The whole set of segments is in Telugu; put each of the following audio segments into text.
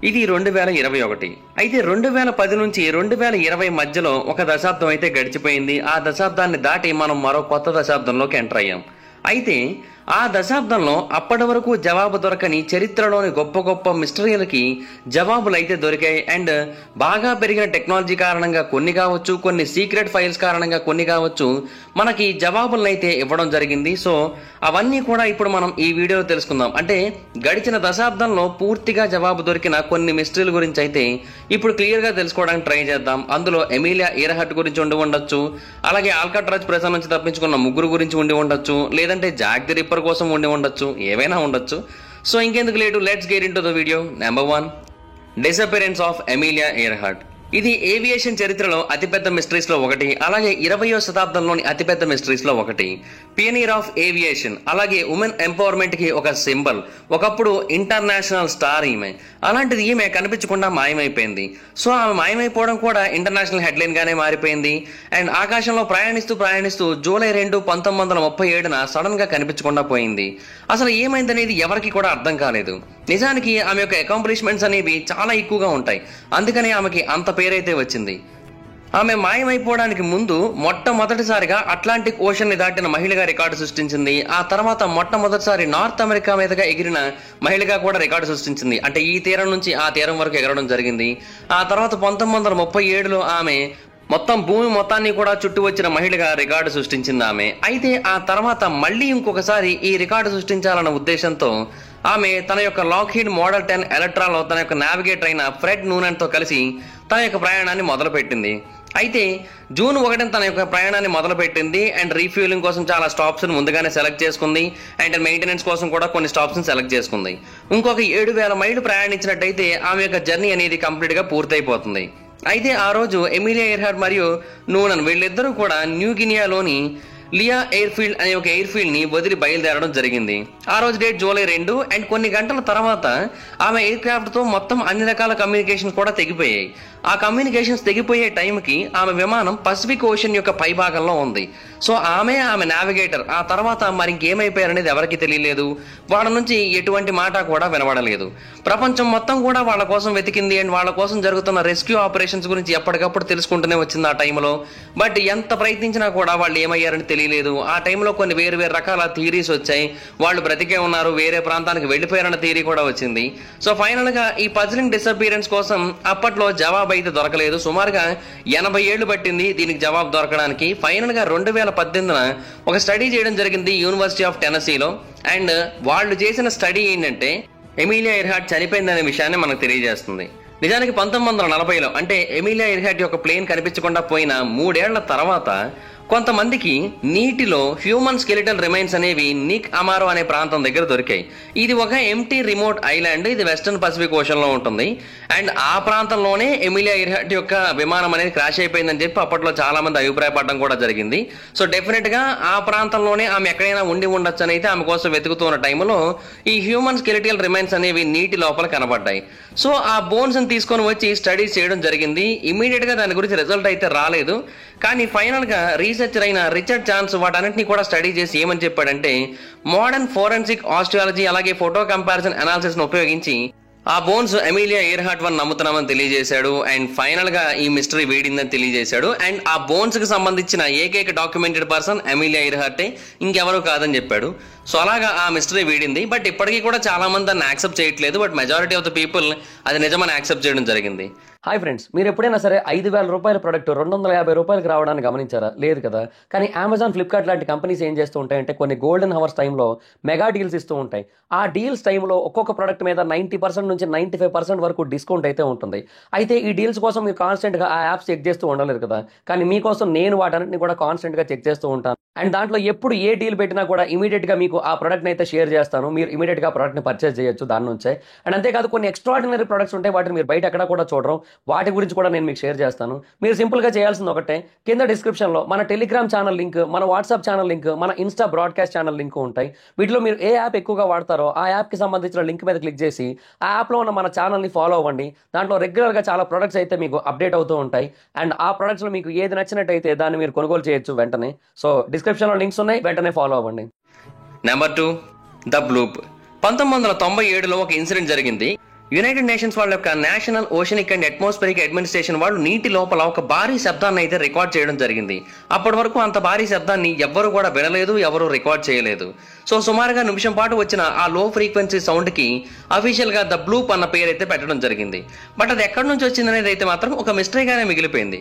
ఇది 2021. అయితే 2010 నుంచి 2020 మధ్యలో ఒక దశాబ్దం అయితే గడిచిపోయింది. ఆ దశాబ్దాన్ని దాటి మనం మరో కొత్త దశాబ్దంలోకి ఎంటర్ అయ్యాం. అయితే ఆ దశాబ్దంలో అప్పటి వరకు జవాబు దొరకని చరిత్రలోని గొప్ప గొప్ప మిస్టరీలకి జవాబులు అయితే దొరికాయి. అండ్ బాగా పెరిగిన టెక్నాలజీ కారణంగా కొన్ని కావచ్చు, కొన్ని సీక్రెట్ ఫైల్స్ కారణంగా కొన్ని కావచ్చు, మనకి జవాబులను అయితే ఇవ్వడం జరిగింది. సో అవన్నీ కూడా ఇప్పుడు మనం ఈ వీడియోలో తెలుసుకుందాం. అంటే గడిచిన దశాబ్దంలో పూర్తిగా జవాబు దొరికిన కొన్ని మిస్టరీల గురించి అయితే ఇప్పుడు క్లియర్ గా తెలుసుకోవడానికి ట్రై చేద్దాం. అందులో ఎమిలియా ఎర్హార్ట్ గురించి ఉండి ఉండొచ్చు, అలాగే ఆల్కాట్రాజ్ ప్రెజర్ నుంచి తప్పించుకున్న ముగ్గురు గురించి ఉండి ఉండొచ్చు, లేదంటే జాక్ ది రిప్పర్ కోసం ఉండి ఉండొచ్చు, ఏవైనా ఉండొచ్చు. సో ఇంకెందుకు late, let's get into the video. Number 1, disappearance of Amelia Earhart. ఇది ఏవియేషన్ చరిత్రలో అతిపెద్ద మిస్టరీస్ లో ఒకటి, అలాగే 20వ శతాబ్దంలోని అతిపెద్ద మిస్టరీస్ లో ఒకటి. పియనీర్ ఆఫ్ ఏవియేషన్, అలాగే ఉమెన్ ఎంపవర్మెంట్ కి ఒక సింబల్, ఒకప్పుడు ఇంటర్నేషనల్ స్టార్ ఈమె. అలాంటిది ఈమె కనిపించకుండా మాయమైపోయింది. సో ఆమె మాయమైపోవడం కూడా ఇంటర్నేషనల్ హెడ్లైన్ గానే మారిపోయింది. అండ్ ఆకాశంలో ప్రయాణిస్తూ జూలై 2, 1937 సడన్ గా కనిపించకుండా పోయింది. అసలు ఏమైందనేది ఎవరికి కూడా అర్థం కాలేదు. నిజానికి ఆమె యొక్క అకాంప్లిష్మెంట్స్ అనేవి చాలా ఎక్కువగా ఉంటాయి, అందుకని ఆమెకి అంత పేరైతే వచ్చింది. ఆమె మాయమైపోవడానికి ముందు మొట్టమొదటిసారిగా అట్లాంటిక్ ఓషన్ ని దాటిన మహిళగా రికార్డు సృష్టించింది. ఆ తర్వాత మొట్టమొదటిసారి నార్త్ అమెరికా మీదుగా ఎగిరిన మహిళగా కూడా రికార్డు సృష్టించింది. అంటే ఈ తీరం నుంచి ఆ తీరం వరకు ఎగరడం జరిగింది. ఆ తర్వాత 1937లో ఆమె మొత్తం భూమి మొత్తాన్ని కూడా చుట్టూ వచ్చిన మహిళగా రికార్డు సృష్టించింది ఆమె. అయితే ఆ తర్వాత మళ్ళీ ఇంకొకసారి ఈ రికార్డు సృష్టించాలన్న ఉద్దేశంతో ఆమె తన యొక్క లాక్హీడ్ మోడల్ 10 ఎలక్ట్రాలో తన యొక్క నావిగేటర్ అయిన ఫ్రెడ్ నూనెన్ తో కలిసి తన యొక్క ప్రయాణాన్ని మొదలుపెట్టింది. అయితే జూన్ 1 తన యొక్క ప్రయాణాన్ని మొదలుపెట్టింది. అండ్ రీఫ్యూలింగ్ కోసం చాలా స్టాప్స్ ముందుగానే సెలెక్ట్ చేసుకుంది. అండ్ మెయింటెనెన్స్ కోసం కూడా కొన్ని స్టాప్స్ సెలెక్ట్ చేసుకుంది. ఇంకొక 7,000 మైళ్ళు ప్రయాణించినట్టయితే ఆమె యొక్క జర్నీ అనేది కంప్లీట్ గా పూర్తయిపోతుంది. అయితే ఆ రోజు ఎమిలియా ఎర్హార్ట్ మరియు నూనెన్ వీళ్ళిద్దరూ కూడా న్యూ గినియాలోని లియా ఎయిర్ ఫీల్డ్ అనే ఒక ఎయిర్ ఫీల్డ్ ని వదిలి బయలుదేరడం జరిగింది. ఆ రోజు డేట్ జూలై 2. అండ్ కొన్ని గంటల తర్వాత ఆమె ఎయిర్ క్రాఫ్ట్ తో మొత్తం అన్ని రకాల కమ్యూనికేషన్స్ కూడా తెగిపోయాయి. ఆ కమ్యూనికేషన్స్ తెగిపోయే టైంకి ఆమె విమానం పసిఫిక్ ఓషన్ యొక్క పై భాగంలో ఉంది. సో ఆమె నావిగేటర్ ఆ తర్వాత మరి ఇంకేమైపోయారనేది ఎవరికి తెలియలేదు. వాళ్ళ నుంచి ఎటువంటి మాట కూడా వినబడలేదు. ప్రపంచం మొత్తం కూడా వాళ్ళ కోసం వెతికింది. అండ్ వాళ్ళ కోసం జరుగుతున్న రెస్క్యూ ఆపరేషన్స్ గురించి ఎప్పటికప్పుడు తెలుసుకుంటూనే వచ్చింది ఆ టైంలో. బట్ ఎంత ప్రయత్నించినా కూడా వాళ్ళు ఏమయ్యారని తెలియలేదు. ఆ టైంలో కొన్ని వేరు వేరు రకాల థియరీస్ వచ్చాయి. వాళ్ళు బ్రతికే ఉన్నారు, వేరే ప్రాంతానికి వెళ్ళిపోయారన్న థియరీ కూడా వచ్చింది. సో ఫైనల్ గా ఈ పజిలింగ్ డిసపియరెన్స్ కోసం అప్పట్లో జవాబు అయితే దొరకలేదు. సుమారుగా 80 ఏళ్లు పట్టింది దీనికి జవాబు దొరకడానికి. ఫైనల్ గా 2018 ఒక స్టడీ చేయడం జరిగింది యూనివర్సిటీ ఆఫ్ టెనసీలో. అండ్ వాళ్ళు చేసిన స్టడీ ఏంటంటే ఎమిలియా ఎర్హార్ట్ చనిపోయిందనే విషయాన్ని మనకు తెలియజేస్తుంది. నిజానికి 1940లో అంటే ఎమిలియా ఎర్హార్ట్ యొక్క ప్లేన్ కనిపించకుండా పోయిన 3 ఏళ్ల తర్వాత కొంతమందికి నీటిలో హ్యూమన్ స్కెలిటల్ రిమైన్స్ అనేవి నిక్ అమారో అనే ప్రాంతం దగ్గర దొరికాయి. ఇది ఒక ఎంటీ రిమోట్ ఐలాండ్. ఇది వెస్టర్న్ పసిఫిక్ ఓషన్ లో ఉంటుంది. అండ్ ఆ ప్రాంతంలోనే ఎమిలియా ఎర్హార్ట్ యొక్క విమానం అనేది క్రాష్ అయిపోయిందని చెప్పి అప్పట్లో చాలా మంది అభిప్రాయపడడం కూడా జరిగింది. సో డెఫినెట్ గా ఆ ప్రాంతంలోనే ఆమె ఎక్కడైనా ఉండి ఉండొచ్చు అని అయితే ఆమె కోసం వెతుకుతున్న టైంలో ఈ హ్యూమన్ స్కెలిటల్ రిమైన్స్ అనేవి నీటి లోపల కనబడ్డాయి. సో ఆ బోన్స్ ని తీసుకొని వచ్చి స్టడీస్ చేయడం జరిగింది. ఇమీడియట్ గా దాని గురించి రిజల్ట్ అయితే రాలేదు. కానీ ఫైనల్ గా రీసెర్చర్ అయిన రిచర్డ్ చాన్స్ వాటన్నింటినీ కూడా స్టడీ చేసి ఏమని చెప్పాడంటే మోడర్న్ ఫోరెన్సిక్ ఆస్ట్రాలజీ అలాగే ఫోటో కంపారిజన్ అనాలిసిస్ ను ఉపయోగించి ఆ బోన్స్ ఎమిలియా ఎర్హార్ట్ వన్ నమ్ముతున్నామని తెలియజేశాడు. అండ్ ఫైనల్ గా ఈ మిస్టరీ వీడిందని తెలియజేశాడు. అండ్ ఆ బోన్స్ కి సంబంధించిన ఏకైక డాక్యుమెంటెడ్ పర్సన్ ఎమిలియా ఎర్హార్టే, ఇంకెవరూ కాదని చెప్పాడు. సో అలాగా ఆ మిస్టరీ వీడింది. బట్ ఇప్పటికీ కూడా చాలా మంది దాన్ని యాక్సెప్ట్ చేయట్లేదు. But majority of the people అది నిజమని యాక్సెప్ట్ చేయడం జరిగింది. హాయ్ ఫ్రెండ్స్, మీరు ఎప్పుడైనా సరే 5,000 రూపాయల ప్రొడక్ట్ 250 రూపాయలకు రావడానికి గమనించారా? లేదు కదా. కానీ అమెజాన్, ఫ్లిప్కార్ట్ లాంటి కంపెనీస్ ఏం చేస్తూ ఉంటాయంటే కొన్ని గోల్డెన్ హవర్స్ టైంలో మెగా డీల్స్ ఇస్తూ ఉంటాయి. ఆ డీల్స్ టైంలో ఒక్కొక్క ప్రొడక్ట్ మీద 90% నుంచి 95% వరకు డిస్కౌంట్ అయితే ఉంటుంది. అయితే ఈ డీల్స్ కోసం మీరు కాన్స్టెంట్గా ఆ యాప్స్ చెక్ చేస్తూ ఉండలేరు కదా. కానీ మీకోసం నేను వాటన్నిటిని కూడా కాన్స్టెంట్గా చెక్ చేస్తూ ఉంటాను. అండ్ దాంట్లో ఎప్పుడు ఏ డీల్ పెట్టినా కూడా ఇమీడియట్గా మీకు ఆ ప్రొడక్ట్ని అయితే షేర్ చేస్తాను. మీరు ఇమీడియట్గా ప్రొడక్ట్ని పర్చేస్ చేయొచ్చు దాని నుంచే. అండ్ అంతేకాదు కొన్ని ఎక్స్ట్రాడినరీ ప్రొడక్ట్స్ ఉంటాయి, వాటిని మీరు బయట ఎక్కడ కూడా చూడరు. వాటి గురించి కూడా నేను మీకు షేర్ చేస్తాను. మీరు సింపుల్గా చేయాల్సింది ఒకటే, కింద డిస్క్రిప్షన్లో మన టెలిగ్రామ్ ఛానల్ లింక్, మన వాట్సాప్ ఛానల్ లింక్, మన ఇన్స్టా బ్రాడ్కాస్ట్ ఛానల్ లింక్ ఉంటాయి. వీటిలో మీరు ఏ యాప్ ఎక్కువగా వాడతారో ఆ యాప్కి సంబంధించిన లింక్ మీద క్లిక్ చేసి ఆ యాప్లో ఉన్న మన ఛానల్ని ఫాలో అవ్వండి. దాంట్లో రెగ్యులర్గా చాలా ప్రొడక్ట్స్ అయితే మీకు అప్డేట్ అవుతూ ఉంటాయి. అండ్ ఆ ప్రొడక్ట్స్లో మీకు ఏది నచ్చినట్టయితే దాన్ని మీరు కొనుగోలు చేయొచ్చు వెంటనే. సో డిస్క్రిప్షన్లో లింక్స్ ఉన్నాయి, వెంటనే ఫాలో అవ్వండి. Number 2, the బ్లూప్. 1997లో ఒక ఇన్సిడెంట్ జరిగింది. యునైటెడ్ నేషన్స్ వాళ్ళ యొక్క national oceanic and atmospheric administration వాళ్ళు నీటి లోపల ఒక భారీ శబ్దాన్ని అయితే రికార్డ్ చేయడం జరిగింది. అప్పటి వరకు అంత భారీ శబ్దాన్ని ఎవ్వరు కూడా వినలేదు, ఎవరు రికార్డ్ చేయలేదు. సో సుమారుగా నిమిషం పాటు వచ్చిన ఆ లో ఫ్రీక్వెన్సీ సౌండ్ కి అఫీషియల్ గా ద బ్లూప్ అన్న పేరు అయితే పెట్టడం జరిగింది. బట్ అది ఎక్కడి నుంచి వచ్చింది అనేది అయితే మాత్రం ఒక మిస్టరీగానే మిగిలిపోయింది.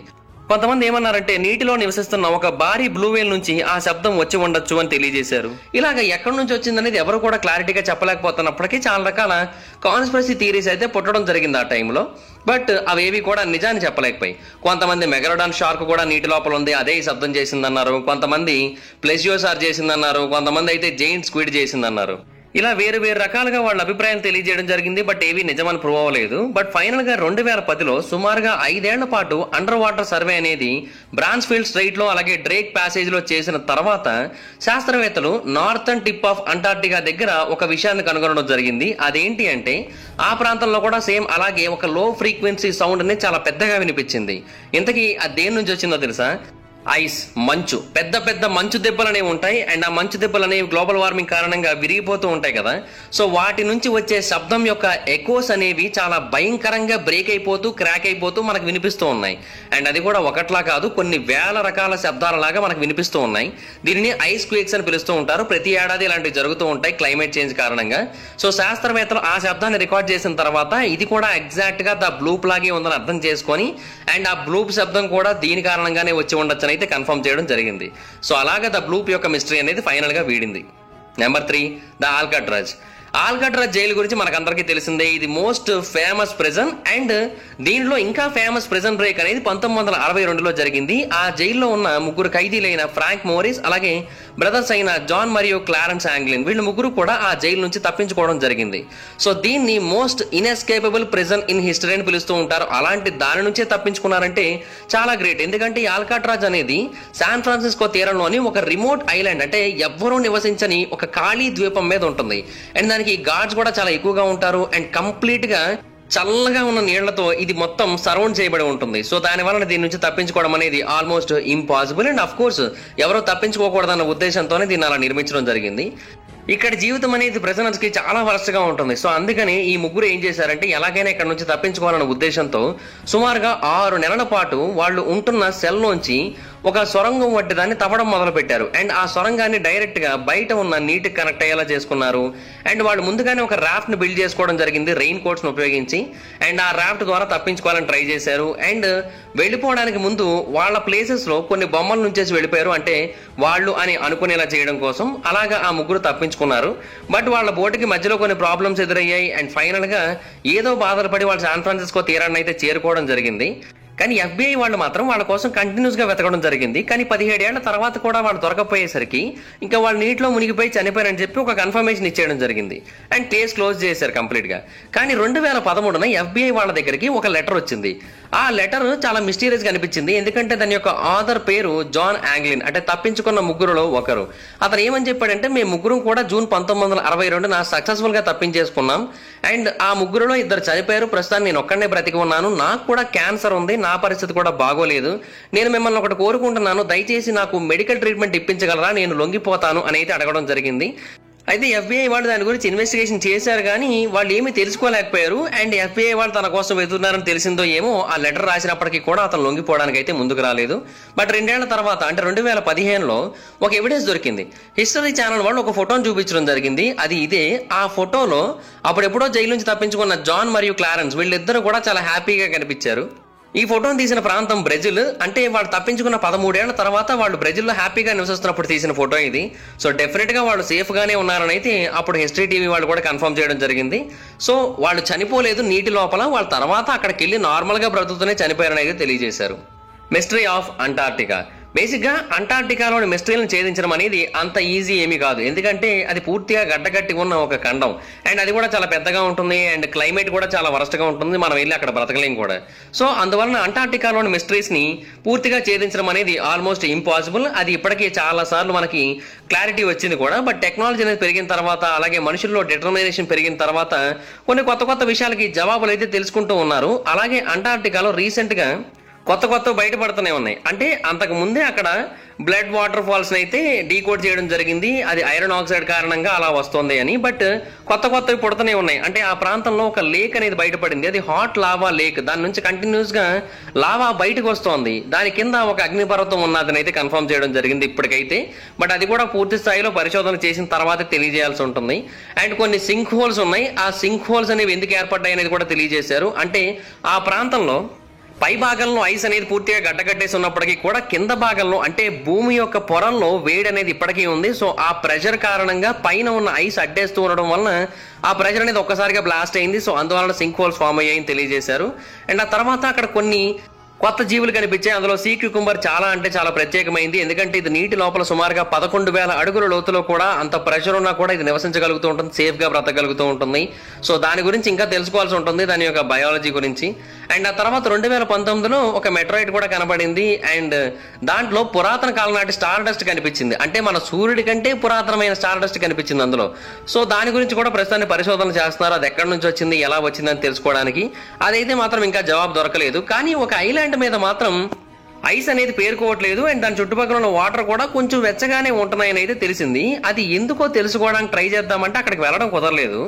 కొంతమంది ఏమన్నారంటే నీటిలో నివసిస్తున్న ఒక భారీ బ్లూ వేల్ నుంచి ఆ శబ్దం వచ్చి ఉండొచ్చు అని తెలియజేశారు. ఇలాగ ఎక్కడి నుంచి వచ్చిందనేది ఎవరు కూడా క్లారిటీగా చెప్పలేకపోతున్నప్పటికీ చాలా రకాల కాన్స్పిరసీ థియరీస్ అయితే పుట్టడం జరిగింది ఆ టైంలో. బట్ అవేవి కూడా నిజాన్ని చెప్పలేకపోయి. కొంతమంది మెగాలోడాన్ షార్క్ కూడా నీటి లోపల ఉంది, అదే శబ్దం చేసిందన్నారు. కొంతమంది ప్లెజియోసార్ చేసిందన్నారు. కొంతమంది అయితే జైంట్ స్క్విడ్ చేసిందన్నారు. ఇలా వేరు వేరు రకాలుగా వాళ్ళ అభిప్రాయం తెలియజేయడం జరిగింది. బట్ ఏవి నిజమని ప్రూవ్ అవ్వలేదు. బట్ ఫైనల్ గా 2010లో సుమారుగా 5 ఏళ్ల పాటు అండర్ వాటర్ సర్వే అనేది బ్రాన్స్ఫీల్డ్ స్ట్రైట్ లో అలాగే డ్రేక్ ప్యాసేజ్ లో చేసిన తర్వాత శాస్త్రవేత్తలు నార్థన్ టిప్ ఆఫ్ అంటార్క్టికా దగ్గర ఒక విషయాన్ని కనుగొనడం జరిగింది. అదేంటి అంటే ఆ ప్రాంతంలో కూడా సేమ్ అలాగే ఒక లో ఫ్రీక్వెన్సీ సౌండ్ అనేది చాలా పెద్దగా వినిపించింది. ఇంతకీ అది దేని నుంచి వచ్చిందో తెలుసా? ఐస్, మంచు, పెద్ద పెద్ద మంచు దెబ్బలు అనేవి ఉంటాయి. అండ్ ఆ మంచు దెబ్బలు అనేవి గ్లోబల్ వార్మింగ్ కారణంగా విరిగిపోతూ ఉంటాయి కదా. సో వాటి నుంచి వచ్చే శబ్దం యొక్క ఎకోస్ అనేవి చాలా భయంకరంగా బ్రేక్ అయిపోతూ క్రాక్ అయిపోతూ మనకు వినిపిస్తూ ఉన్నాయి. అండ్ అది కూడా ఒకట్లా కాదు, కొన్ని వేల రకాల శబ్దాలలాగా మనకు వినిపిస్తూ ఉన్నాయి. దీనిని ఐస్ క్వేక్స్ అని పిలుస్తూ ఉంటారు. ప్రతి ఏడాది ఇలాంటివి జరుగుతూ ఉంటాయి క్లైమేట్ చేంజ్ కారణంగా. సో శాస్త్రవేత్తలు ఆ శబ్దాన్ని రికార్డ్ చేసిన తర్వాత ఇది కూడా ఎగ్జాక్ట్ గా ద బ్లూప్ లాగే ఉందని అర్థం చేసుకొని అండ్ ఆ బ్లూప్ శబ్దం కూడా దీని కారణంగానే వచ్చి ఉండొచ్చని అయితే కన్ఫర్మ్ చేయడం జరిగింది. సో అలాగే ద బ్లూప్ యొక్క మిస్టరీ అనేది ఫైనల్ గా వీడింది. Number 3, the Alcatraz. Alcatraz jail గురించి మనకందరికీ తెలిసిందే. ఇది మోస్ట్ ఫేమస్ ప్రిజన్. అండ్ దీనిలో ఇంకా ఫేమస్ ప్రిజన్ బ్రేక్ అనేది 1962లో జరిగింది. ఆ జైల్లో ఉన్న 3 ఖైదీలైన ఫ్రాంక్ మోరిస్ అలాగే బ్రదర్స్ అయిన జాన్ మరియు క్లారెన్స్ యాంగ్లిన్, వీళ్ళు 3 కూడా ఆ జైలు నుంచి తప్పించుకోవడం జరిగింది. సో దీన్ని most inescapable prison in history అని పిలుస్తూ ఉంటారు. అలాంటి దాని నుంచే తప్పించుకున్నారంటే చాలా గ్రేట్. ఎందుకంటే ఈ ఆల్కట్రాజ్ అనేది శాన్ ఫ్రాన్సిస్కో తీరంలోని ఒక రిమోట్ ఐలాండ్, అంటే ఎవ్వరూ నివసించని ఒక ఖాళీ ద్వీపం మీద ఉంటుంది. అండ్ దానికి గార్డ్స్ కూడా చాలా ఎక్కువగా ఉంటారు. అండ్ కంప్లీట్ గా చల్లగా ఉన్న నీళ్లతో ఇది మొత్తం సరౌండ్ చేయబడి ఉంటుంది. సో దాని వలన దీని నుంచి తప్పించుకోవడం అనేది almost impossible. And of course ఎవరో తప్పించుకోకూడదన్న ఉద్దేశంతోనే దీన్ని అలా నిర్మించడం జరిగింది. ఇక్కడ జీవితం అనేది ప్రిజనర్స్ కి చాలా వరస్ట్ గా ఉంటుంది. సో అందుకని ఈ 3 ఏం చేశారంటే ఎలాగైనా ఇక్కడ నుంచి తప్పించుకోవాలన్న ఉద్దేశంతో సుమారుగా 6 నెలల పాటు వాళ్ళు ఉంటున్న సెల్ నుంచి ఒక సొరంగం వంటి దాన్ని తవ్వడం మొదలు పెట్టారు. అండ్ ఆ సొరంగాన్ని డైరెక్ట్ గా బయట ఉన్న నీటికి కనెక్ట్ అయ్యేలా చేసుకున్నారు. అండ్ వాళ్ళు ముందుగానే ఒక రాఫ్ట్ ని బిల్డ్ చేసుకోవడం జరిగింది రెయిన్ కోట్స్ ను ఉపయోగించి. అండ్ ఆ రాఫ్ట్ ద్వారా తప్పించుకోవాలని ట్రై చేశారు. అండ్ వెళ్ళిపోవడానికి ముందు వాళ్ళ ప్లేసెస్ లో కొన్ని బొమ్మల నుంచేసి వెళ్ళిపోయారు, అంటే వాళ్ళు అని అనుకునేలా చేయడం కోసం. అలాగా ఆ 3 తప్పించుకున్నారు. బట్ వాళ్ళ బోటుకి మధ్యలో కొన్ని ప్రాబ్లమ్స్ ఎదురయ్యాయి. అండ్ ఫైనల్ గా ఏదో బాధలు పడి వాళ్ళు శాన్ ఫ్రాన్సిస్కో తీరాన్ని అయితే చేరుకోవడం జరిగింది. కానీ FBI వాళ్ళు మాత్రం వాళ్ళ కోసం కంటిన్యూస్ గా వెతకడం జరిగింది. కానీ 17 ఏళ్ల తర్వాత కూడా వాళ్ళు దొరకపోయేసరికి ఇంకా వాళ్ళు నీటిలో మునిగిపోయి చనిపోయారని చెప్పి ఒక కన్ఫర్మేషన్ ఇచ్చేయడం జరిగింది. అండ్ కేసు క్లోజ్ చేశారు కంప్లీట్ గా. కానీ 2013 FBI వాళ్ళ దగ్గరికి ఒక లెటర్ వచ్చింది. ఆ లెటర్ చాలా మిస్టీరియస్ గా అనిపించింది. ఎందుకంటే దాని యొక్క ఆథర్ పేరు జాన్ యాంగ్లిన్, అంటే తప్పించుకున్న 3లో ఒకరు. అతను ఏమని చెప్పాడంటే మేము 3 కూడా జూన్ 1962 సక్సెస్ఫుల్ గా తప్పించేసుకున్నాం. అండ్ ఆ 3లో 2 చనిపోయారు. ప్రస్తుతాన్ని నేను ఒక్కడనే బ్రతికి ఉన్నాను. నాకు కూడా క్యాన్సర్ ఉంది, నా పరిస్థితి కూడా బాగోలేదు. నేను మిమ్మల్ని ఒకటి కోరుకుంటున్నాను, దయచేసి నాకు మెడికల్ ట్రీట్మెంట్ ఇప్పించగలరా, నేను లొంగిపోతాను అని అయితే అడగడం జరిగింది. అయితే FBI వాళ్ళు దాని గురించి ఇన్వెస్టిగేషన్ చేశారు, కానీ వాళ్ళు ఏమీ తెలుసుకోలేకపోయారు. అండ్ FBI వాళ్ళు తన కోసం వెతుకుతున్నారని తెలిసిందో ఏమో ఆ లెటర్ రాసినప్పటికీ కూడా అతను లొంగిపోవడానికి అయితే ముందుకు రాలేదు. బట్ 2 ఏళ్ల తర్వాత అంటే 2015లో ఒక ఎవిడెన్స్ దొరికింది. హిస్టరీ ఛానల్ వాళ్ళు ఒక ఫోటోను చూపించడం జరిగింది. అది ఇదే. ఆ ఫోటోలో అప్పుడెప్పుడో జైలు నుంచి తప్పించుకున్న జాన్ మరియు క్లారెన్స్ వీళ్ళిద్దరూ కూడా చాలా హ్యాపీగా కనిపించారు. ఈ ఫోటోను తీసిన ప్రాంతం బ్రెజిల్, అంటే వాళ్ళు తప్పించుకున్న 13 ఏళ్ల తర్వాత వాళ్ళు బ్రెజిల్లో హ్యాపీగా నివసిస్తున్నప్పుడు తీసిన ఫోటో ఇది. సో డెఫినెట్ గా వాళ్ళు సేఫ్ గానే ఉన్నారని అయితే అప్పుడు హిస్టరీ టీవీ వాళ్ళు కూడా కన్ఫర్మ్ చేయడం జరిగింది. సో వాళ్ళు చనిపోలేదు నీటి లోపల, వాళ్ళ తర్వాత అక్కడికి వెళ్ళి నార్మల్ గా బ్రతుకుతూనే చనిపోయారని అయితే తెలియజేశారు. Mystery of Antarctica. బేసిక్ గా అంటార్క్టికాలోని మిస్టరీలను ఛేదించడం అనేది అంత ఈజీ ఏమీ కాదు. ఎందుకంటే అది పూర్తిగా గడ్డగట్టి ఉన్న ఒక ఖండం. అండ్ అది కూడా చాలా పెద్దగా ఉంటుంది. అండ్ క్లైమేట్ కూడా చాలా వరస్ట్ గా ఉంటుంది. మనం వెళ్ళి అక్కడ బ్రతకలేం కూడా. సో అందువలన అంటార్క్టికాలోని మిస్టరీస్ ని పూర్తిగా ఛేదించడం అనేది ఆల్మోస్ట్ ఇంపాసిబుల్. అది ఇప్పటికీ చాలా సార్లు మనకి క్లారిటీ వచ్చింది కూడా. బట్ టెక్నాలజీ అనేది పెరిగిన తర్వాత, అలాగే మనుషుల్లో డిటర్మినేషన్ పెరిగిన తర్వాత కొన్ని కొత్త కొత్త విషయాలకి జవాబులు అయితే తెలుసుకుంటూ ఉన్నారు. అలాగే అంటార్క్టికాలో రీసెంట్ గా కొత్త బయటపడుతూనే ఉన్నాయి. అంటే అంతకు ముందే అక్కడ బ్లడ్ వాటర్ ఫాల్స్ అయితే డీకోడ్ చేయడం జరిగింది. అది ఐరన్ ఆక్సైడ్ కారణంగా అలా వస్తుంది అని. బట్ కొత్తవి పుడుతూనే ఉన్నాయి. అంటే ఆ ప్రాంతంలో ఒక లేక్ అనేది బయటపడింది. అది హాట్ లావా లేక్. దాని నుంచి కంటిన్యూస్ గా లావా బయటకు వస్తోంది. దాని కింద ఒక అగ్నిపర్వతం ఉన్నదని అయితే కన్ఫర్మ్ చేయడం జరిగింది ఇప్పటికైతే. బట్ అది కూడా పూర్తి స్థాయిలో పరిశోధన చేసిన తర్వాత తెలియజేయాల్సి ఉంటుంది. అండ్ కొన్ని సింక్ హోల్స్ ఉన్నాయి. ఆ సింక్ హోల్స్ అనేవి ఎందుకు ఏర్పడ్డాయి అనేది కూడా తెలియజేశారు. అంటే ఆ ప్రాంతంలో పై భాగంలో ఐస్ అనేది పూర్తిగా గడ్డకట్టేసి ఉన్నప్పటికీ కూడా కింద భాగంలో అంటే భూమి యొక్క పొరల్లో వేడి అనేది ఇప్పటికీ ఉంది. సో ఆ ప్రెషర్ కారణంగా పైన ఉన్న ఐస్ అడ్డేస్తూ ఉండడం వలన ఆ ప్రెషర్ అనేది ఒక్కసారిగా బ్లాస్ట్ అయింది. సో అందువలన సింక్ హోల్స్ ఫామ్ అయ్యాయని తెలియజేశారు. అండ్ ఆ తర్వాత అక్కడ కొన్ని కొత్త జీవులు కనిపించాయి. అందులో సీ క్యూకుంబర్ చాలా అంటే చాలా ప్రత్యేకమైంది. ఎందుకంటే ఇది నీటి లోపల సుమారుగా 11,000 అడుగుల లోతులో కూడా అంత ప్రెషర్ ఉన్నా కూడా ఇది నివసించగలుగుతూ ఉంటుంది, సేఫ్ గా బ్రతకగలుగుతూ ఉంటుంది. సో దాని గురించి ఇంకా తెలుసుకోవాల్సి ఉంటుంది, దాని యొక్క బయాలజీ గురించి. అండ్ ఆ తర్వాత 2019లో ఒక మెట్రాయిడ్ కూడా కనబడింది. అండ్ దాంట్లో పురాతన కాలం నాటి స్టార్ డస్ట్ కనిపించింది. అంటే మన సూర్యుడి కంటే పురాతనమైన స్టార్ డస్ట్ కనిపించింది అందులో. సో దాని గురించి కూడా ప్రస్తుతాన్ని పరిశోధన చేస్తున్నారు. అది ఎక్కడి నుంచి వచ్చింది, ఎలా వచ్చిందని తెలుసుకోవడానికి. అదైతే మాత్రం ఇంకా జవాబు దొరకలేదు. కానీ ఒక ఐలాండ్ మీద మాత్రం ఐస్ అనేది పేరుకోవట్లేదు. అండ్ దాని చుట్టుపక్కల ఉన్న వాటర్ కూడా కొంచెం వెచ్చగానే ఉంటున్నాయని అయితే తెలిసింది. అది ఎందుకో తెలుసుకోవడానికి ట్రై చేద్దామంటే అక్కడికి వెళ్ళడం కుదరలేదు.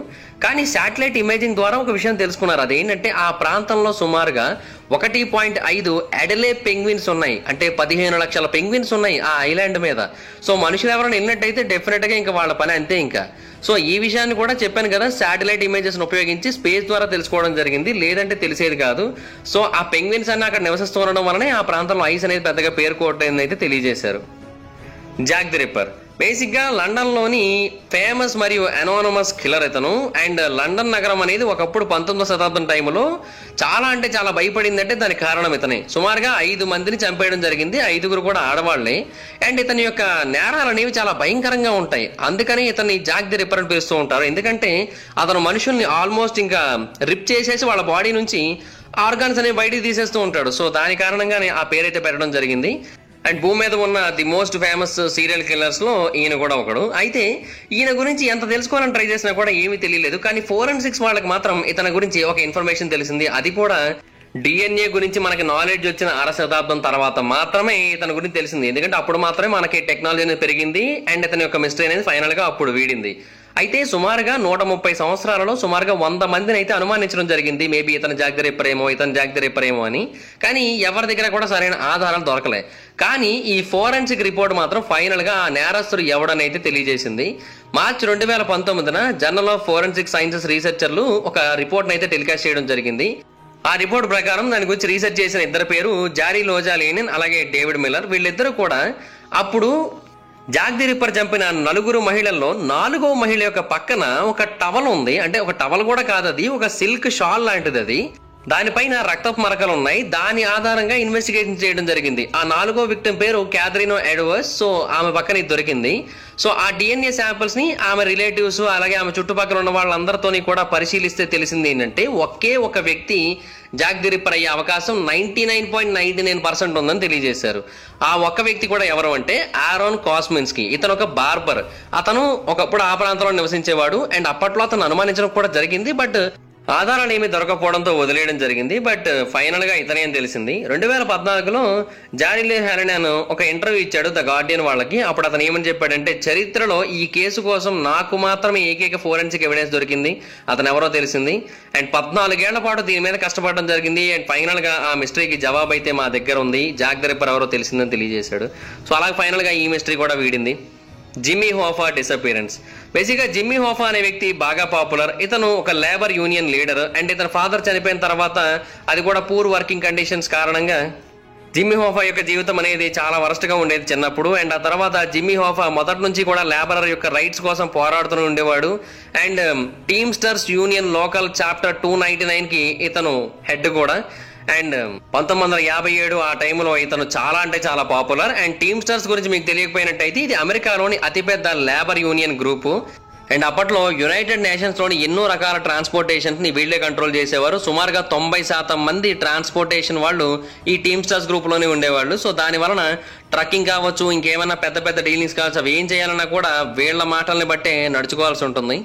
కానీ శాటిలైట్ ఇమేజింగ్ ద్వారా ఒక విషయం తెలుసుకున్నారు. అదేంటంటే ఆ ప్రాంతంలో సుమారుగా 1.5 అడెలే పెంగ్విన్స్ ఉన్నాయి. అంటే 15 లక్షల పెంగ్విన్స్ ఉన్నాయి ఆ ఐలాండ్ మీద. సో మనుషులు ఎవరైనా వెళ్ళినట్టయితే డెఫినెట్ గా ఇంకా వాళ్ళ పని అంతే ఇంకా. సో ఈ విషయాన్ని కూడా చెప్పాను కదా, శాటిలైట్ ఇమేజెస్ ఉపయోగించి స్పేస్ ద్వారా తెలుసుకోవడం జరిగింది, లేదంటే తెలిసేది కాదు. సో ఆ పెంగ్విన్స్ అన్న అక్కడ నివసిస్తూ ఉండడం వలనే ఆ ప్రాంతంలో ఐస్ అనేది పెద్దగా పేరుకోవట్లేదని అయితే తెలియజేశారు. జాక్ ది రిప్పర్ బేసిక్ గా లండన్ లోని ఫేమస్ మరియు అనోనమస్ కిల్లర్ ఇతను. అండ్ లండన్ నగరం అనేది ఒకప్పుడు 19వ శతాబ్దం టైంలో చాలా అంటే చాలా భయపడిందంటే దానికి కారణం ఇతనే. సుమారుగా 5 మందిని చంపేయడం జరిగింది, 5గురు కూడా ఆడవాళ్లే. అండ్ ఇతని యొక్క నేరాలు అనేవి చాలా భయంకరంగా ఉంటాయి. అందుకని ఇతన్ని జాక్ ది రిప్పర్ అని పిలుస్తూ ఉంటారు. ఎందుకంటే అతను మనుషుల్ని ఆల్మోస్ట్ ఇంకా రిప్ చేసేసి వాళ్ళ బాడీ నుంచి ఆర్గాన్స్ అనేవి బయటికి తీసేస్తూ ఉంటాడు. సో దాని కారణంగానే ఆ పేరైతే పెట్టడం జరిగింది. అండ్ భూమి మీద ఉన్న the most famous serial killers లో ఈయన కూడా ఒకడు. అయితే ఈయన గురించి ఎంత తెలుసుకోవాలని ట్రై చేసినా కూడా ఏమీ తెలియలేదు. కానీ ఫోరెన్సిక్స్ వాళ్ళకి మాత్రం ఇతని గురించి ఒక ఇన్ఫర్మేషన్ తెలిసింది. అది కూడా డిఎన్ఏ గురించి మనకి నాలెడ్జ్ వచ్చిన 1/2 శతాబ్దం తర్వాత మాత్రమే ఇతని గురించి తెలిసింది. ఎందుకంటే అప్పుడు మాత్రమే మనకి టెక్నాలజీ అనేది పెరిగింది. అండ్ ఇతని యొక్క మిస్టరీ అనేది ఫైనల్ గా అప్పుడు వీడింది. అయితే సుమారుగా 130 సంవత్సరాలలో సుమారుగా 100 మందిని అయితే అనుమానించడం జరిగింది. మేబీ ఇతను జాక్ ది రిప్పర్ ఏమో, ఇతను జాక్ ది రిప్పర్ ఏమో అని. కానీ ఎవరి దగ్గర కూడా సరైన ఆధారాలు దొరకలే. కానీ ఈ ఫోరెన్సిక్ రిపోర్ట్ మాత్రం ఫైనల్ గా ఆ నేరస్తుడు ఎవడని అయితే తెలియజేసింది. మార్చి 2019 జర్నల్ ఆఫ్ ఫోరెన్సిక్ సైన్సెస్ రీసెర్చర్లు ఒక రిపోర్ట్ అయితే టెలికాస్ట్ చేయడం జరిగింది. ఆ రిపోర్ట్ ప్రకారం దాని గురించి రీసెర్చ్ చేసిన ఇద్దరు పేరు జారీ లోజా లేనిన్ అలాగే డేవిడ్ మిల్లర్. వీళ్ళిద్దరూ కూడా అప్పుడు జాక్ ది రిప్పర్ చంపిన 4 మహిళల్లో 4వ మహిళ యొక్క పక్కన ఒక టవల్ ఉంది. అంటే ఒక టవల్ కూడా కాదు, అది ఒక సిల్క్ షాల్ లాంటిది. అది దానిపైన రక్తపు మరకలు ఉన్నాయి. దాని ఆధారంగా ఇన్వెస్టిగేషన్ చేయడం జరిగింది. ఆ 4వ విక్టిమ్ పేరు క్యాథరిన్ ఎడ్వర్డ్స్. సో ఆమె పక్కన ఇది దొరికింది. సో ఆ డిఎన్ఏ శాంపిల్స్ ని ఆమె రిలేటివ్స్ అలాగే ఆమె చుట్టుపక్కల ఉన్న వాళ్ళందరితోని కూడా పరిశీలిస్తే తెలిసింది ఏంటంటే ఒకే ఒక వ్యక్తి జాక్ ది రిప్పర్ అయ్యే అవకాశం 99.99% ఉందని తెలియజేశారు. ఆ ఒక్క వ్యక్తి కూడా ఎవరు అంటే ఆరోన్ కాస్మిన్స్కీ. ఇతను ఒక బార్బర్. అతను ఒకప్పుడు ఆ ప్రాంతంలో నివసించేవాడు. అండ్ అప్పట్లో అతను అనుమానించడం కూడా జరిగింది. బట్ ఆధారాలు ఏమీ దొరకపోవడంతో వదిలేయడం జరిగింది. బట్ ఫైనల్ గా ఇతనే అని తెలిసింది. 2014లో జారీ హెరనాన్ ఒక ఇంటర్వ్యూ ఇచ్చాడు ద గార్డియన్ వాళ్ళకి. అప్పుడు అతను ఏమని చెప్పాడంటే చరిత్రలో ఈ కేసు కోసం నాకు మాత్రమే ఏకైక ఫోరెన్సిక్ ఎవిడెన్స్ దొరికింది, అతను ఎవరో తెలిసింది. అండ్ 14 ఏళ్ల పాటు దీని మీద కష్టపడడం జరిగింది. అండ్ ఫైనల్ గా ఆ మిస్టరీకి జవాబు అయితే మా దగ్గర ఉంది, జాక్ ది రిప్పర్ ఎవరో తెలిసిందని తెలియజేశాడు. సో అలాగే ఫైనల్ గా ఈ మిస్టరీ కూడా వీడింది. Jimmy Hoffa disappearance. బేసిక్గా జిమ్మీ హోఫా అనే వ్యక్తి బాగా పాపులర్. ఇతను ఒక లేబర్ యూనియన్ లీడర్. అండ్ ఇతని ఫాదర్ చనిపోయిన తర్వాత అది కూడా పూర్ వర్కింగ్ కండిషన్స్ కారణంగా జిమ్మీ హోఫా యొక్క జీవితం అనేది చాలా వరస్ట్ గా ఉండేది చిన్నప్పుడు. అండ్ ఆ తర్వాత జిమ్మీ హోఫా మొదటి నుంచి కూడా లేబరర్ యొక్క రైట్స్ కోసం పోరాడుతూ ఉండేవాడు. అండ్ టీమ్స్టర్స్ యూనియన్ లోకల్ చాప్టర్ 299కి ఇతను హెడ్ కూడా. అండ్ 1957 ఆ టైంలో ఇతను చాలా అంటే చాలా పాపులర్. అండ్ టీమ్స్టర్స్ గురించి మీకు తెలియకపోయినట్టయితే ఇది అమెరికాలోని అతిపెద్ద లేబర్ యూనియన్ గ్రూపు. అండ్ అప్పట్లో యునైటెడ్ నేషన్స్ లోని ఎన్నో రకాల ట్రాన్స్పోర్టేషన్స్ ని వీళ్లే కంట్రోల్ చేసేవారు. సుమారుగా 90% మంది ట్రాన్స్పోర్టేషన్ వాళ్ళు ఈ టీమ్స్టర్స్ గ్రూప్ లోనే ఉండేవాళ్ళు. సో దాని వలన ట్రక్కింగ్ కావచ్చు, ఇంకేమైనా పెద్ద పెద్ద డీలింగ్స్ కావచ్చు, అవి ఏం చేయాలన్నా కూడా వీళ్ళ మాటల్ని బట్టే నడుచుకోవాల్సి ఉంటుంది.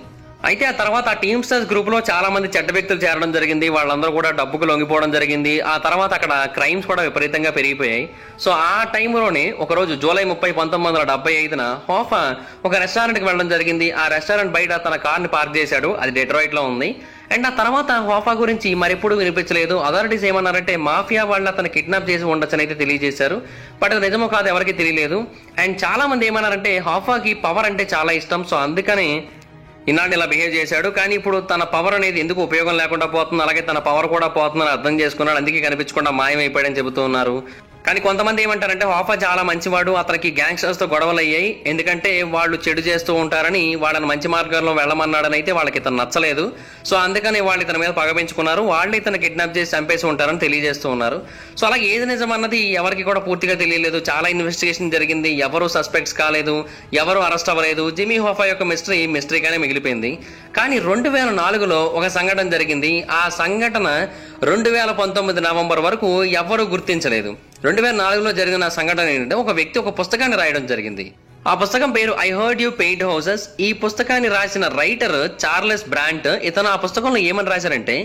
అయితే ఆ తర్వాత ఆ టీమ్స్టర్స్ గ్రూప్ లో చాలా మంది చెడ్డ వ్యక్తులు చేరడం జరిగింది. వాళ్ళందరూ కూడా డబ్బుకు లొంగిపోవడం జరిగింది. ఆ తర్వాత అక్కడ క్రైమ్స్ కూడా విపరీతంగా పెరిగిపోయాయి. సో ఆ టైంలోనే ఒకరోజు జూలై 30, 1975న హోఫా ఒక రెస్టారెంట్ కి వెళ్ళడం జరిగింది. ఆ రెస్టారెంట్ బయట తన కార్ ని పార్క్ చేశాడు. అది డెట్రాయిట్ లో ఉంది. అండ్ ఆ తర్వాత హోఫా గురించి మరెప్పుడు వినిపించలేదు. అథారిటీస్ ఏమన్నారంటే మాఫియా వాళ్ళు అతను కిడ్నాప్ చేసి ఉండొచ్చని అయితే తెలియజేశారు. బట్ అది నిజమో కాదు ఎవరికి తెలియలేదు. అండ్ చాలా మంది ఏమన్నారంటే హోఫాకి పవర్ అంటే చాలా ఇష్టం. సో అందుకని ఇన్నాళ్ళు ఇలా బిహేవ్ చేశాడు. కానీ ఇప్పుడు తన పవర్ అనేది ఎందుకు ఉపయోగం లేకుండా పోతుంది, అలాగే తన పవర్ కూడా పోతుందని అర్థం చేసుకున్నాడు. అందుకే కనిపించకుండా మాయమైపోయాడని చెబుతూ ఉన్నారు. కానీ కొంతమంది ఏమంటారంటే హోఫా చాలా మంచివాడు, అతనికి గ్యాంగ్స్టర్స్ తో గొడవలు అయ్యాయి, ఎందుకంటే వాళ్ళు చెడు చేస్తూ ఉంటారని వాళ్ళని మంచి మార్గంలో వెళ్ళమన్నాడని అయితే వాళ్ళకి ఇతను నచ్చలేదు. సో అందుకని వాళ్ళు ఇతని మీద పగ పెంచుకున్నారు. వాళ్ళు ఇతను కిడ్నాప్ చేసి చంపేసి ఉంటారని తెలియజేస్తూ ఉన్నారు. సో అలాగే ఏది నిజం అన్నది ఎవరికి కూడా పూర్తిగా తెలియలేదు. చాలా ఇన్వెస్టిగేషన్ జరిగింది, ఎవరు సస్పెక్ట్స్ కాలేదు, ఎవరు అరెస్ట్ అవ్వలేదు. జిమ్మీ హోఫా యొక్క మిస్టరీగానే మిగిలిపోయింది. కానీ 2004లో ఒక సంఘటన జరిగింది. ఆ సంఘటన 2019 నవంబర్ వరకు ఎవరూ గుర్తించలేదు. 2004లో జరిగిన సంఘటన ఏంటంటే ఒక వ్యక్తి ఒక పుస్తకాన్ని రాయడం జరిగింది. ఆ పుస్తకం పేరు I heard you paint houses. ఈ పుస్తకాన్ని రాసిన రైటర్ చార్లెస్ బ్రాంట్. ఇతను ఆ పుస్తకంలో ఏమని రాశారంటే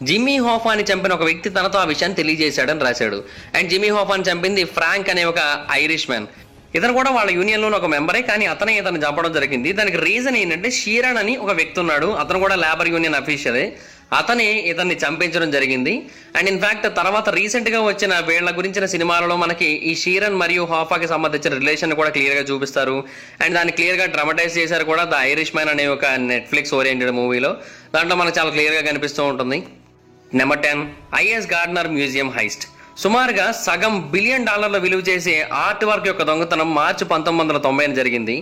జిమ్మీ హోఫాని చంపిన ఒక వ్యక్తి తనతో ఆ విషయాన్ని తెలియజేశాడని రాశాడు. అండ్ జిమ్మీ హోఫాని చంపింది ఫ్రాంక్ అనే ఒక ఐరిష్ మ్యాన్. ఇతను కూడా వాళ్ళ యూనియన్ లో ఒక మెంబరే, కానీ అతనే ఇతను చంపడం జరిగింది. దానికి రీజన్ ఏంటంటే షీరన్ అని ఒక వ్యక్తి ఉన్నాడు. అతను కూడా లేబర్ యూనియన్ అఫీషియలే. అతనే ఇతన్ని చంపించడం జరిగింది. అండ్ ఇన్ఫాక్ట్ తర్వాత రీసెంట్ గా వచ్చిన వీళ్ళ గురించిన సినిమాలలో మనకి ఈ షీరన్ మరియు హోఫాకి సంబంధించిన రిలేషన్ కూడా క్లియర్ గా చూపిస్తారు. అండ్ దాన్ని క్లియర్ గా డ్రామటైజ్ చేశారు కూడా ద ఐరిష్ మ్యాన్ అనే ఒక నెట్ఫ్లిక్స్ ఓరియంటెడ్ మూవీలో. దాంట్లో మనకు చాలా క్లియర్ గా కనిపిస్తూ ఉంటుంది. Number 10 is Gardner museum heist. సుమారుగా $1 బిలియన్ విలువ చేసే ఆర్ట్ వర్క్ యొక్క దొంగతనం మార్చి 1990 జరిగింది.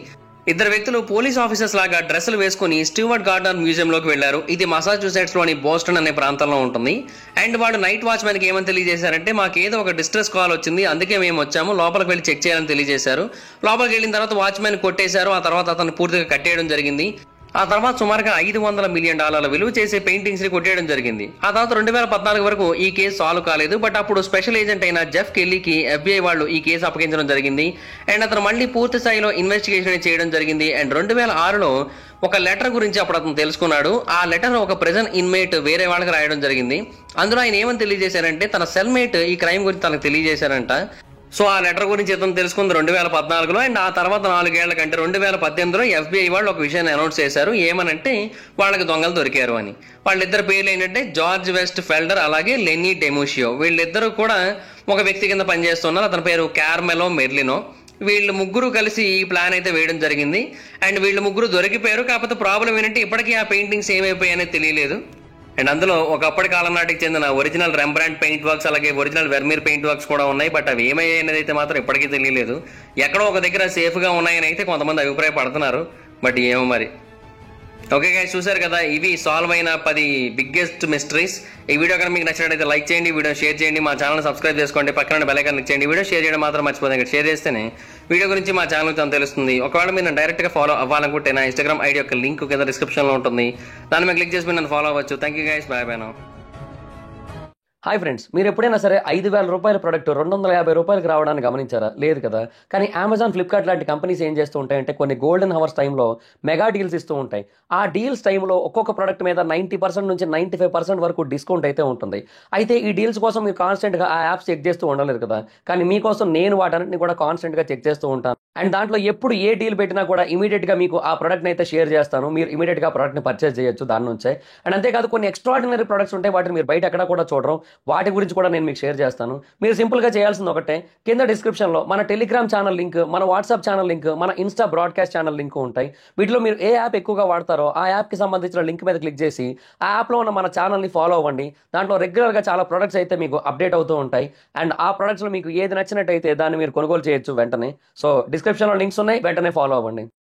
ఇద్దరు వ్యక్తులు పోలీస్ ఆఫీసర్స్ లాగా డ్రెస్సులు వేసుకుని స్టీవర్ట్ గార్డనర్ మ్యూజియం లోకి వెళ్లారు. ఇది మసాచ్యూసెట్స్ లోని బోస్టన్ అనే ప్రాంతంలో ఉంటుంది. అండ్ వాడు నైట్ వాచ్మెన్ కి ఏమని తెలియజేశారంటే మాకేదో ఒక డిస్ట్రెస్ కాల్ వచ్చింది, అందుకే మేము వచ్చాము, లోపలికి వెళ్ళి చెక్ చేయాలని తెలియజేశారు. లోపలికి వెళ్ళిన తర్వాత వాచ్మెన్ కొట్టేశారు. ఆ తర్వాత అతను పూర్తిగా కట్టేయడం జరిగింది. ఆ తర్వాత సుమారుగా $500 మిలియన్ విలువ చేసే పెయింటింగ్స్ ని కొట్టేయడం జరిగింది. ఆ తర్వాత 2014 వరకు ఈ కేసు సాల్వ్ కాలేదు. బట్ అప్పుడు స్పెషల్ ఏజెంట్ అయిన జెఫ్ కెల్లీకి FBI వాళ్ళు ఈ కేసు అప్పగించడం జరిగింది. అండ్ అతను మళ్ళీ పూర్తి స్థాయిలో ఇన్వెస్టిగేషన్ చేయడం జరిగింది. అండ్ 2006లో ఒక లెటర్ గురించి అప్పుడు అతను తెలుసుకున్నాడు. ఆ లెటర్ ఒక ప్రెజెంట్ ఇన్మేట్ వేరే వాళ్ళకి రాయడం జరిగింది. అందులో ఆయన ఏమని తెలియజేశారంటే తన సెల్మేట్ ఈ క్రైమ్ గురించి తనకు తెలియజేశారంట. సో ఆ లెటర్ గురించి ఇతను తెలుసుకుంది 2014లో. అండ్ ఆ తర్వాత 4 ఏళ్ల కంటే 2018లో FBI వాళ్ళు ఒక విషయాన్ని అనౌన్స్ చేశారు. ఏమనంటే వాళ్ళకి దొంగలు దొరికారు అని. వాళ్ళిద్దరు పేర్లు ఏంటంటే జార్జ్ వెస్ట్ ఫెల్డర్ అలాగే లెనీ డెమోషియో. వీళ్ళిద్దరూ కూడా ఒక వ్యక్తి కింద పనిచేస్తున్నారు. అతని పేరు కార్మెలో మెర్లినో. వీళ్ళు ముగ్గురు కలిసి ఈ ప్లాన్ అయితే వేయడం జరిగింది. అండ్ వీళ్ళు ముగ్గురు దొరికిపోయారు. కాకపోతే ప్రాబ్లం ఏంటంటే ఇప్పటికీ ఆ పెయింటింగ్స్ ఏమైపోయాయనే తెలియలేదు. అండ్ అందులో ఒకప్పటి కాలం నాటికి చెందిన ఒరిజినల్ రెంబ్రాండ్ పెయింట్ వర్క్స్ అలాగే ఒరిజినల్ వెర్మీర్ పెయింట్ వర్క్స్ కూడా ఉన్నాయి. బట్ అవి ఏమయ్యాయి అనేది అయితే మాత్రం ఇప్పటికీ తెలియలేదు. ఎక్కడో ఒక దగ్గర సేఫ్ గా ఉన్నాయని అయితే కొంతమంది అభిప్రాయపడుతున్నారు. బట్ ఏమో మరి. ఓకే గైస్, చూసారు కదా, ఇవి సాల్వ్ అయిన 10 బిగ్గెస్ట్ మిస్టరీస్. ఈ వీడియో కనుక మీకు నచ్చినట్లయితే లైక్ చేయండి, వీడియో షేర్ చేయండి, మా ఛానల్ సబ్స్క్రైబ్ చేసుకోండి, పక్కన బెల్ ఐకాన్ క్లిక్ చేయండి. వీడియో షేర్ చేయడం మాత్రం మర్చిపోతుంది. షేర్ చేస్తేనే వీడియో గురించి మా ఛానల్ గురించి తెలుస్తుంది. ఒకవేళ మీరు డైరెక్ట్ గా ఫాలో అవ్వాలనుకుంటే నా ఇన్స్టాగ్రామ్ ఐడి యొక్క లింక్ కింద డిస్క్రిప్షన్ లో ఉంటుంది. దాని మీద క్లిక్ చేసి మీరు నన్ను ఫాలో అవ్వచ్చు. Thank you guys, bye bye now. Hi friends, మీరు ఎప్పుడైనా సరే $5,000 ప్రొడక్ట్ $250 రావడానికి గమనించారా? లేదు కదా. కానీ అమెజాన్, ఫ్లిప్కార్ట్ లాంటి కంపెనీస్ ఏం చేస్తూ ఉంటాయంటే కొన్ని గోల్డెన్ హవర్స్ టైంలో మెగా డీల్స్ ఇస్తూ ఉంటాయి. ఆ డీల్స్ టైంలో ఒక్కొక్క ప్రొడక్ట్ మీద 90% నుంచి 95% వరకు డిస్కౌంట్ అయితే ఉంటుంది. అయితే ఈ డీల్స్ కోసం మీరు కాన్స్టెంట్గా ఆ యాప్స్ చెక్ చేస్తూ ఉండలేదు కదా. కానీ మీకోసం నేను వాటన్నిటిని కూడా కాన్స్టెంట్గా చెక్ చేస్తూ ఉంటాను. అండ్ దాంట్లో ఎప్పుడు ఏ డీల్ పెట్టినా కూడా ఇమీడియట్గా మీకు ఆ ప్రొడక్ట్ని అయితే షేర్ చేస్తాను. మీరు ఇమీడియట్గా ఆ ప్రొడక్ట్ని పర్చేస్ చేయొచ్చు దాని నుంచే. అండ్ అంతేకాదు కొన్ని ఎక్స్ట్రాడినరీ ప్రొడక్ట్స్ ఉంటాయి, వాటిని మీరు బయట ఎక్కడ కూడా చూడరు. వాటి గురించి కూడా నేను మీకు షేర్ చేస్తాను. మీరు సింపుల్గా చేయాల్సింది ఒకటే, కింద డిస్క్రిప్షన్లో మన టెలిగ్రామ్ ఛానల్ లింక్, మన వాట్సాప్ ఛానల్ లింక్, మన ఇన్స్టా బ్రాడ్కాస్ట్ ఛానల్ లింక్ ఉంటాయి. వీటిలో మీరు ఏ యాప్ ఎక్కువగా వాడతారో ఆ యాప్కి సంబంధించిన లింక్ మీద క్లిక్ చేసి ఆ యాప్లో ఉన్న మన ఛానల్ని ఫాలో అవ్వండి. దాంట్లో రెగ్యులర్గా చాలా ప్రొడక్ట్స్ అయితే మీకు అప్డేట్ అవుతూ ఉంటాయి. అండ్ ఆ ప్రొడక్ట్స్లో మీకు ఏది నచ్చినట్టయితే దాన్ని మీరు కొనుగోలు చేయొచ్చు వెంటనే. సో డిస్క్రిప్షన్లో లింక్స్ ఉన్నాయి, వెంటనే ఫాలో అవ్వండి.